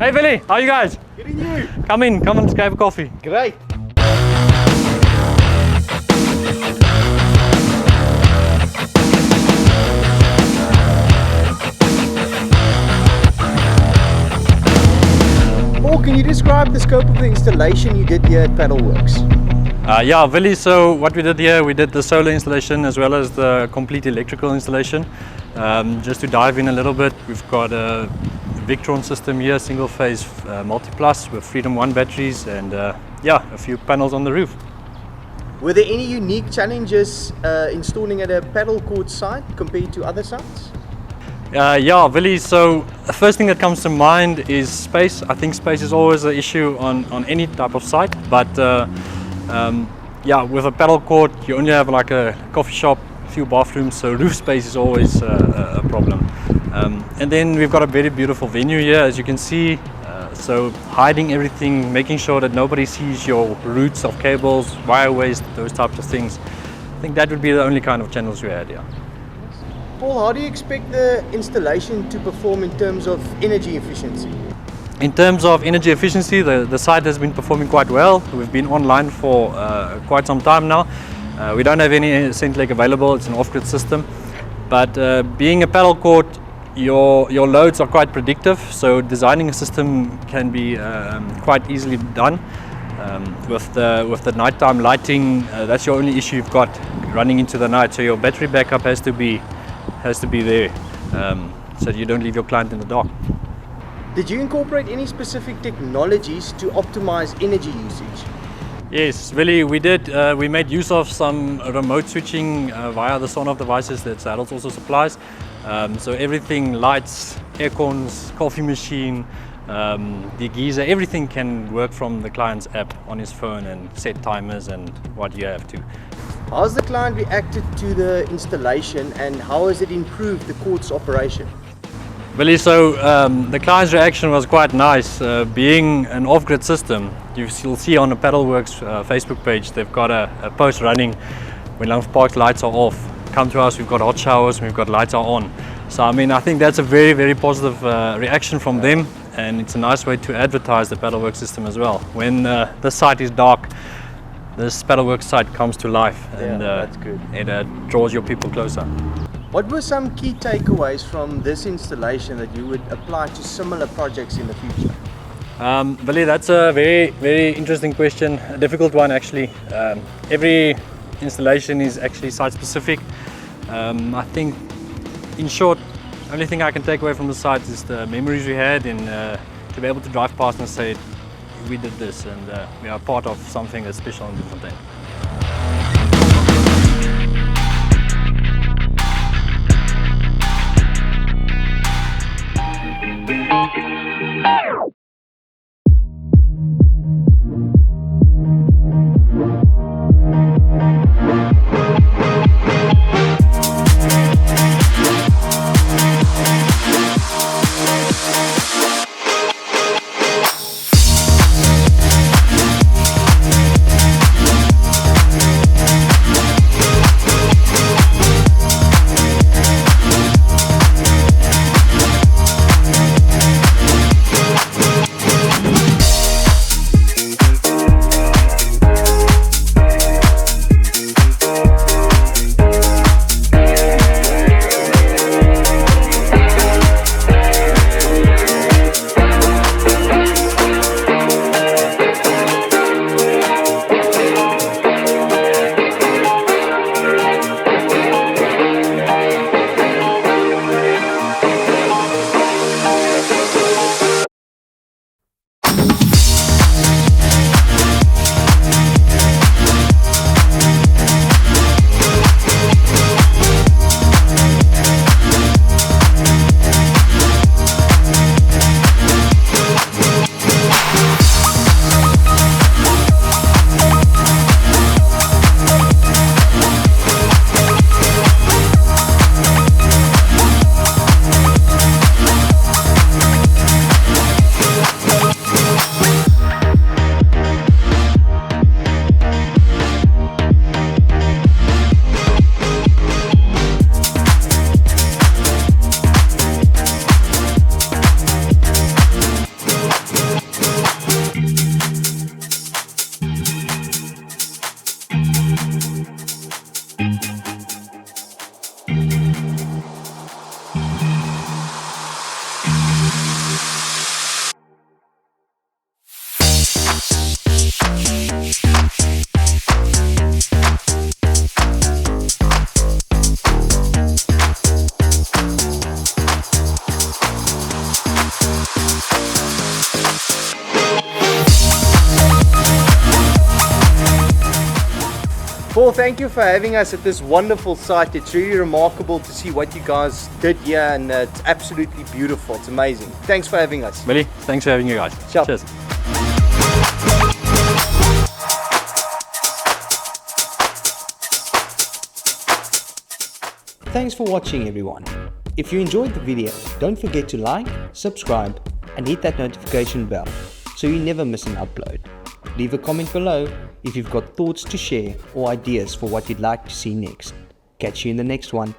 Hey Billy, how are you guys? Getting you. Come in, let's grab a coffee. Great. Paul, can you describe the scope of the installation you did here at Padel Works? Yeah, Billy, so what we did here, we did the solar installation as well as the complete electrical installation. Just to dive in a little bit, we've got a Victron system here, single phase multi-plus with Freedom 1 batteries and yeah, a few panels on the roof. Were there any unique challenges installing at a Padel Court site compared to other sites? Yeah, Billy, so the first thing that comes to mind is space. I think space is always an issue on any type of site, but yeah, with a Padel Court you only have like a coffee shop, a few bathrooms, so roof space is always a problem. And then we've got a very beautiful venue here, as you can see, so hiding everything, making sure that nobody sees your roots of cables, wire waste, those types of things. I think that would be the only kind of channels we had here. Paul, how do you expect the installation to perform in terms of energy efficiency? In terms of energy efficiency, the site has been performing quite well. We've been online for quite some time now. We don't have any Centrelink available, it's an off-grid system. But being a Padel Court, your loads are quite predictive, so designing a system can be quite easily done. With the nighttime lighting, that's your only issue you've got running into the night, so your battery backup has to be there, so that you don't leave your client in the dark. Did you incorporate any specific technologies to optimize energy usage? Yes, really, we did. We made use of some remote switching via the Sonoff devices that Saddles also supplies. So everything, lights, air cons, coffee machine, the geyser, everything can work from the client's app on his phone and set timers and what you have to. How has the client reacted to the installation and how has it improved the court's operation? Really, so the client's reaction was quite nice. Being an off-grid system, you'll see on the Padel Works Facebook page, they've got a post running when Lumps Park's lights are off. Come to us, we've got hot showers, we've got lights are on. So I mean, I think that's a very, very positive reaction from them, and it's a nice way to advertise the Padel Works system as well. When the site is dark, this Padel Works site comes to life, and that's good. It draws your people closer. What were some key takeaways from this installation that you would apply to similar projects in the future? Billy, that's a very, very interesting question, a difficult one actually. Every installation is actually site specific. I think, in short, the only thing I can take away from the site is the memories we had, and to be able to drive past and say, we did this, and we are part of something that's special in Bloemfontein. Paul, thank you for having us at this wonderful site. It's really remarkable to see what you guys did here, and it's absolutely beautiful. It's amazing. Thanks for having us. Billy, thanks for having you guys. Ciao. Cheers. Thanks for watching, everyone. If you enjoyed the video, don't forget to like, subscribe, and hit that notification bell so you never miss an upload. Leave a comment below if you've got thoughts to share or ideas for what you'd like to see next. Catch you in the next one.